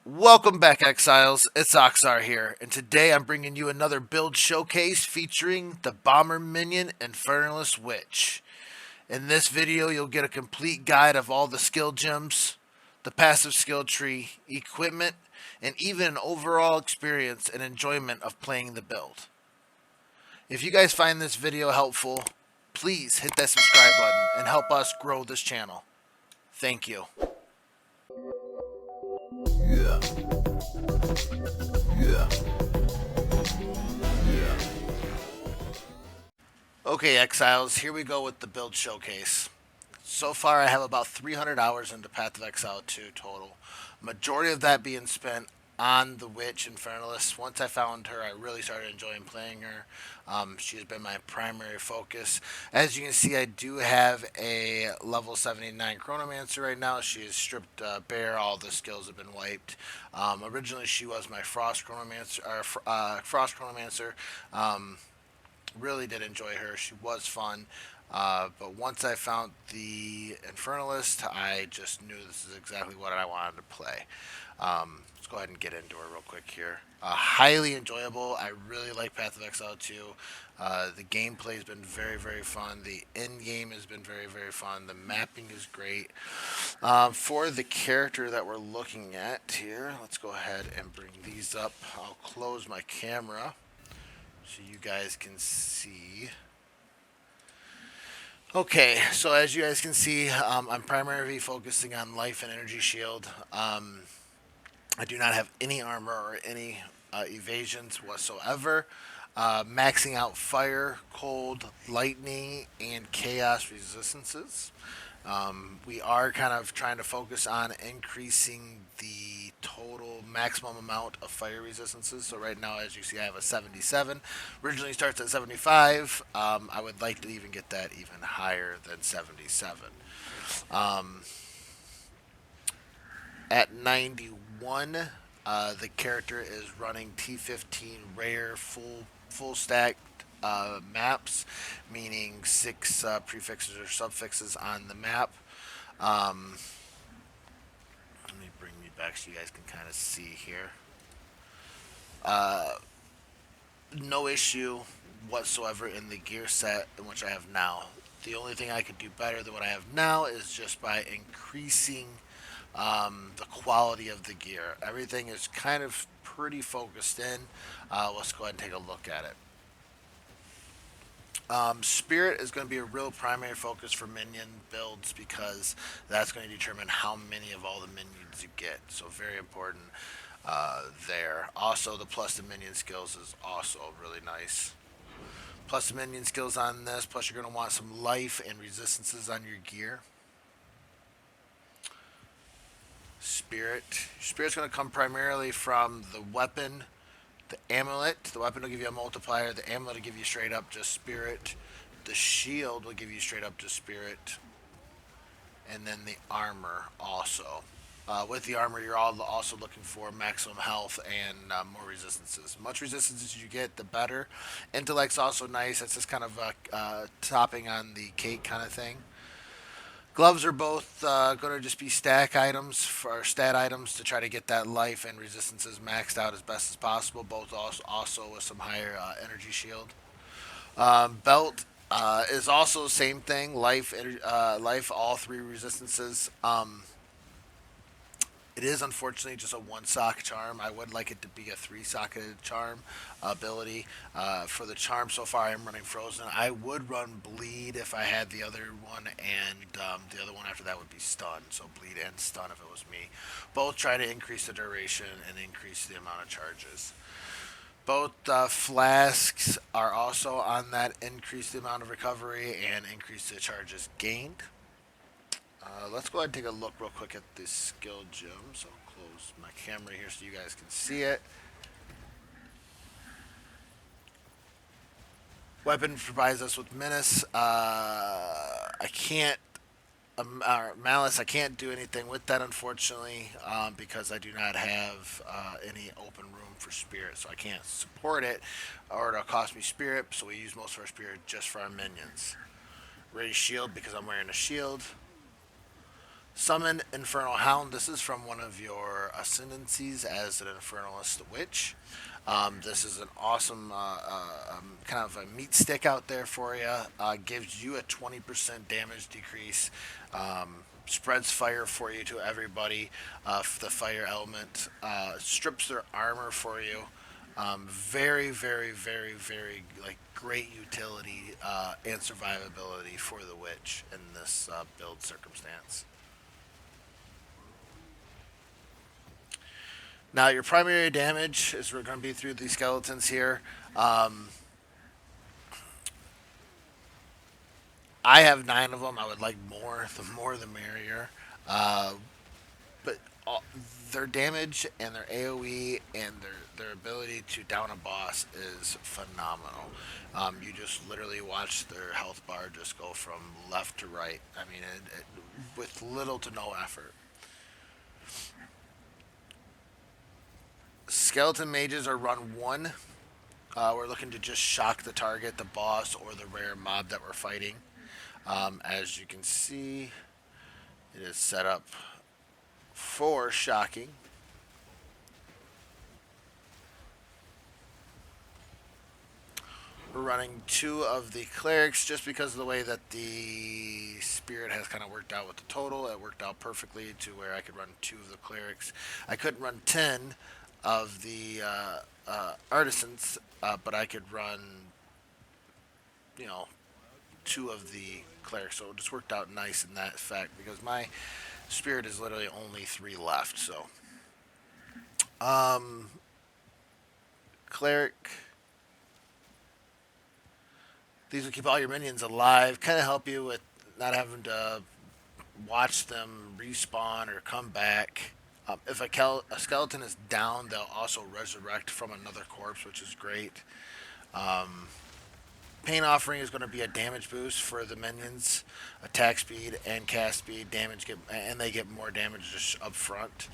Welcome back, Exiles. It's Oxar here, and today I'm bringing you another build showcase featuring the Bomber-Minion Infernalist Witch. In this video, you'll get a complete guide of all the skill gems, the passive skill tree, equipment, and even an overall experience and enjoyment of playing the build. If you guys find this video helpful, please hit that subscribe button and help us grow this channel. Thank you. Okay, Exiles, here we go with the build showcase. So far, I have about 300 hours into Path of Exile 2 total. Majority of that being spent on the Witch Infernalist. Once I found her, I really started enjoying playing her. She has been my primary focus. As you can see, I do have a level 79 Chronomancer right now. She is stripped bare. All the skills have been wiped. Originally, she was my Frost Chronomancer. Really did enjoy her. She was fun. But once I found the Infernalist, I just knew this is exactly what I wanted to play. Let's go ahead and get into her real quick here. Highly enjoyable. I really like Path of Exile 2. The gameplay has been very, very fun. The end game has been very, very fun. The mapping is great. For the character that we're looking at here, let's go ahead and bring these up. I'll close my camera so you guys can see. Okay, so as you guys can see, I'm primarily focusing on life and energy shield. I do not have any armor or any evasions whatsoever. Maxing out fire, cold, lightning, and chaos resistances. We are kind of trying to focus on increasing the total maximum amount of fire resistances. So right now, as you see, I have a 77. Originally starts at 75. I would like to even get that even higher than 77. Um, at 91, the character is running T15 rare full stack maps, meaning 6 prefixes or suffixes on the map. Um, Let me bring me back so you guys can kind of see here. Uh, no issue whatsoever in the gear set in which I have now. The only thing I could do better than what I have now is just by increasing the quality of the gear. Everything is kind of pretty focused in. Let's go ahead and take a look at it. Spirit is going to be a real primary focus for minion builds because that's going to determine how many of all the minions you get. So very important there. Also, the plus the minion skills is also really nice. Plus the minion skills on this. Plus you're going to want some life and resistances on your gear. Spirit's going to come primarily from the weapon, the amulet. The weapon will give you a multiplier. The amulet will give you straight up just spirit. The shield will give you straight up just spirit. And then the armor also. With the armor, you're also looking for maximum health and more resistances. Much resistance as you get, the better. Intellect's also nice. That's just kind of topping on the cake kind of thing. Gloves are both going to just be stack items for stat items to try to get that life and resistances maxed out as best as possible. Both also with some higher energy shield. Belt is also the same thing. Life, all 3 resistances. It is unfortunately just a 1 sock charm. I would like it to be a 3-socketed charm ability. For the charm so far, I'm running Frozen. I would run Bleed if I had the other one, and the other one after that would be Stun. So Bleed and Stun if it was me. Both try to increase the duration and increase the amount of charges. Both flasks are also on that increase the amount of recovery and increase the charges gained. Let's go ahead and take a look real quick at this skill gem. So I'll close my camera here so you guys can see it. Weapon provides us with Menace. I can't, Malice, I can't do anything with that unfortunately because I do not have any open room for Spirit. So I can't support it or it'll cost me Spirit. So we use most of our Spirit just for our minions. Ready shield because I'm wearing a shield. Summon Infernal Hound. This is from one of your ascendancies as an Infernalist Witch. This is an awesome kind of a meat stick out there for you. Gives you a 20% damage decrease. Spreads fire for you to everybody. The fire element strips their armor for you. Very, very, very, very like great utility and survivability for the witch in this build circumstance. Now, your primary damage is we're going to be through these skeletons here. Um, I have 9 of them. I would like more. The more, the merrier. Uh, but all, their damage and their AOE and their ability to down a boss is phenomenal. You just literally watch their health bar just go from left to right. I mean, with little to no effort. Skeleton mages are run one. We're looking to just shock the target, the boss, or the rare mob that we're fighting. As you can see, it is set up for shocking. We're running 2 of the clerics just because of the way that the spirit has kind of worked out with the total. It worked out perfectly to where I could run 2 of the clerics. I couldn't run 10 of the artisans, but I could run, you know, 2 of the clerics. So it just worked out nice in that fact because my spirit is literally only 3 left. So, um, cleric. These will keep all your minions alive. Kind of help you with not having to watch them respawn or come back. If a skeleton is down, they'll also resurrect from another corpse, which is great. Um, Pain Offering is going to be a damage boost for the minions, attack speed and cast speed. And they get more damage just up front.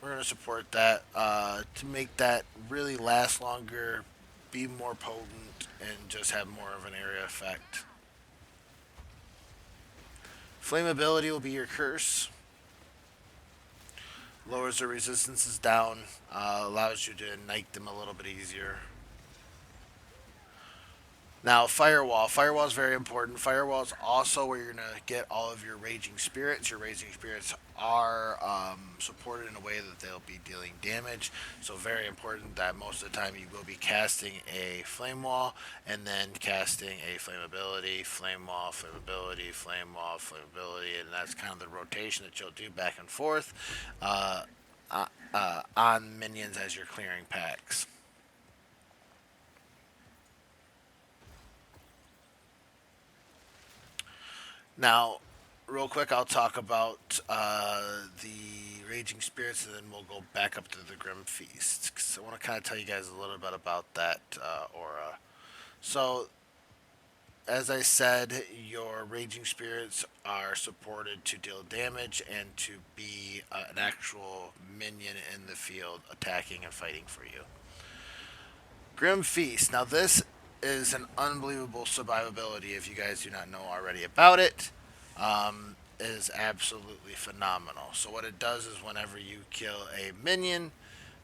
We're going to support that to make that really last longer, be more potent, and just have more of an area effect. Flammability will be your curse. Lowers the resistances down, allows you to ignite them a little bit easier. Now, Firewall. Firewall is very important. Firewall is also where you're going to get all of your Raging Spirits. Your Raging Spirits are supported in a way that they'll be dealing damage. So, very important that most of the time you will be casting a Flame Wall and then casting a Flammability, Flame Wall, Flammability, Flame Wall, Flammability. And that's kind of the rotation that you'll do back and forth on minions as you're clearing packs. Now, real quick, I'll talk about the Raging Spirits, and then we'll go back up to the Grim Feast. Because I want to kind of tell you guys a little bit about that aura. So, as I said, your Raging Spirits are supported to deal damage and to be an actual minion in the field attacking and fighting for you. Grim Feast. Now, this is an unbelievable survivability if you guys do not know already about it. It is absolutely phenomenal. So, what it does is whenever you kill a minion,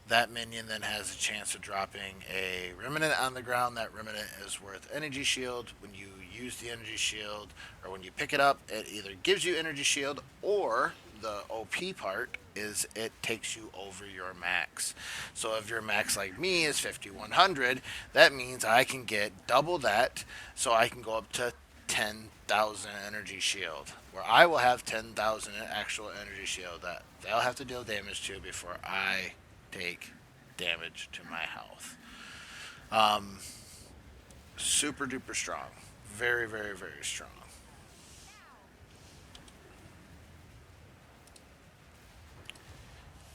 that minion then has a chance of dropping a remnant on the ground. That remnant is worth energy shield. When you use the energy shield, or when you pick it up, it either gives you energy shield, or the OP part is it takes you over your max. So if your max like me is 5100, that means I can get double that. So I can go up to 10,000 energy shield, where I will have 10,000 actual energy shield that they'll have to deal damage to before I take damage to my health. Um, Super duper strong. Very, very, very strong.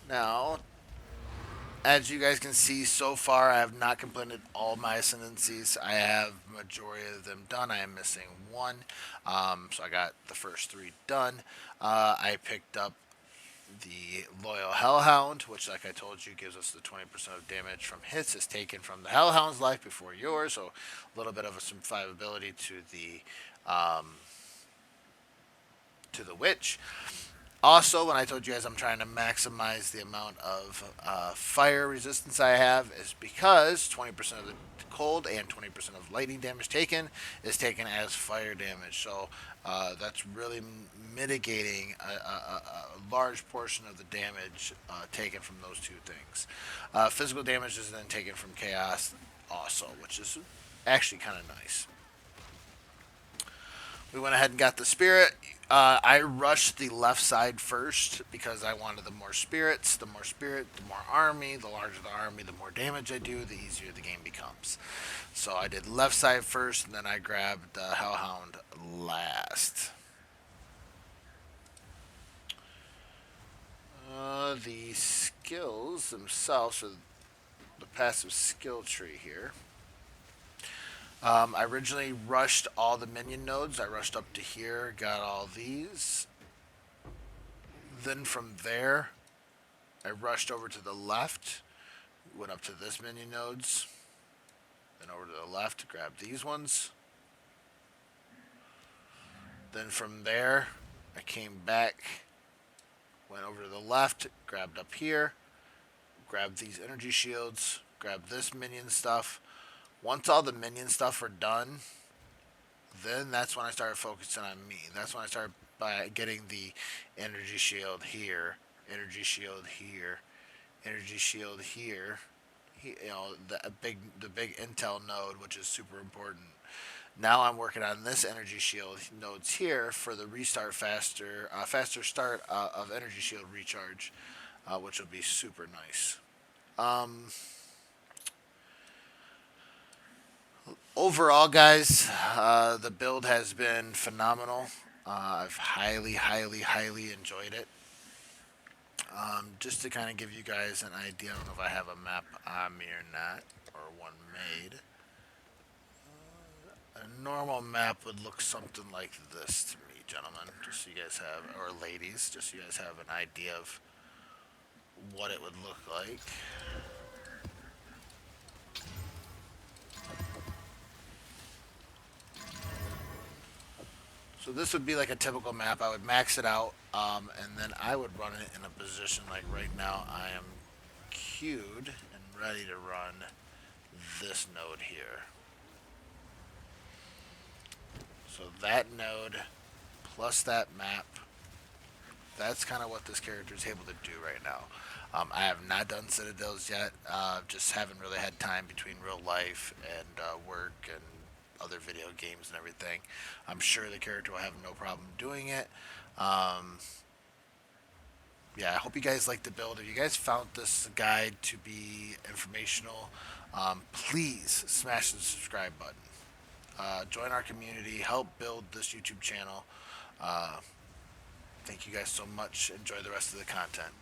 Now, as you guys can see so far, I have not completed all my ascendancies. I have majority of them done. I am missing one. So I got the first 3 done. I picked up the Loyal Hellhound, which, like I told you, gives us the 20% of damage from hits is taken from the Hellhound's life before yours. So a little bit of a survivability to to the witch. Also, when I told you guys I'm trying to maximize the amount of fire resistance I have, is because 20% of the cold and 20% of lightning damage taken is taken as fire damage. So that's really mitigating a large portion of the damage taken from those two things. Physical damage is then taken from chaos also, which is actually kind of nice. We went ahead and got the spirit. I rushed the left side first because I wanted the more spirits. The more spirit, the more army. The larger the army, the more damage I do, the easier the game becomes. So I did left side first, and then I grabbed the Hellhound last. The skills themselves, or the passive skill tree here. I originally rushed all the minion nodes. I rushed up to here, got all these. Then from there, I rushed over to the left, went up to this minion nodes, then over to the left, grabbed these ones. Then from there, I came back, went over to the left, grabbed up here, grabbed these energy shields, grabbed this minion stuff. Once all the minion stuff were done, then that's when I started focusing on me. That's when I started by getting the energy shield here, energy shield here, energy shield here. You know, the big intel node, which is super important. Now I'm working on this energy shield nodes here for the restart faster start of energy shield recharge, which will be super nice. Overall, guys, the build has been phenomenal. I've highly enjoyed it. Just to kind of give you guys an idea, I don't know if I have a map on me or not, or one made. A normal map would look something like this to me, gentlemen, just so you guys have, or ladies, just so you guys have an idea of what it would look like. So this would be like a typical map. I would max it out, and then I would run it in a position like right now. I am queued and ready to run this node here. So that node plus that map, that's kind of what this character is able to do right now. I have not done Citadels yet. Just haven't really had time between real life and work and other video games and everything. I'm sure the character will have no problem doing it. Yeah, I hope you guys like the build. If you guys found this guide to be informational, please smash the subscribe button. Join our community. Help build this YouTube channel. Thank you guys so much. Enjoy the rest of the content.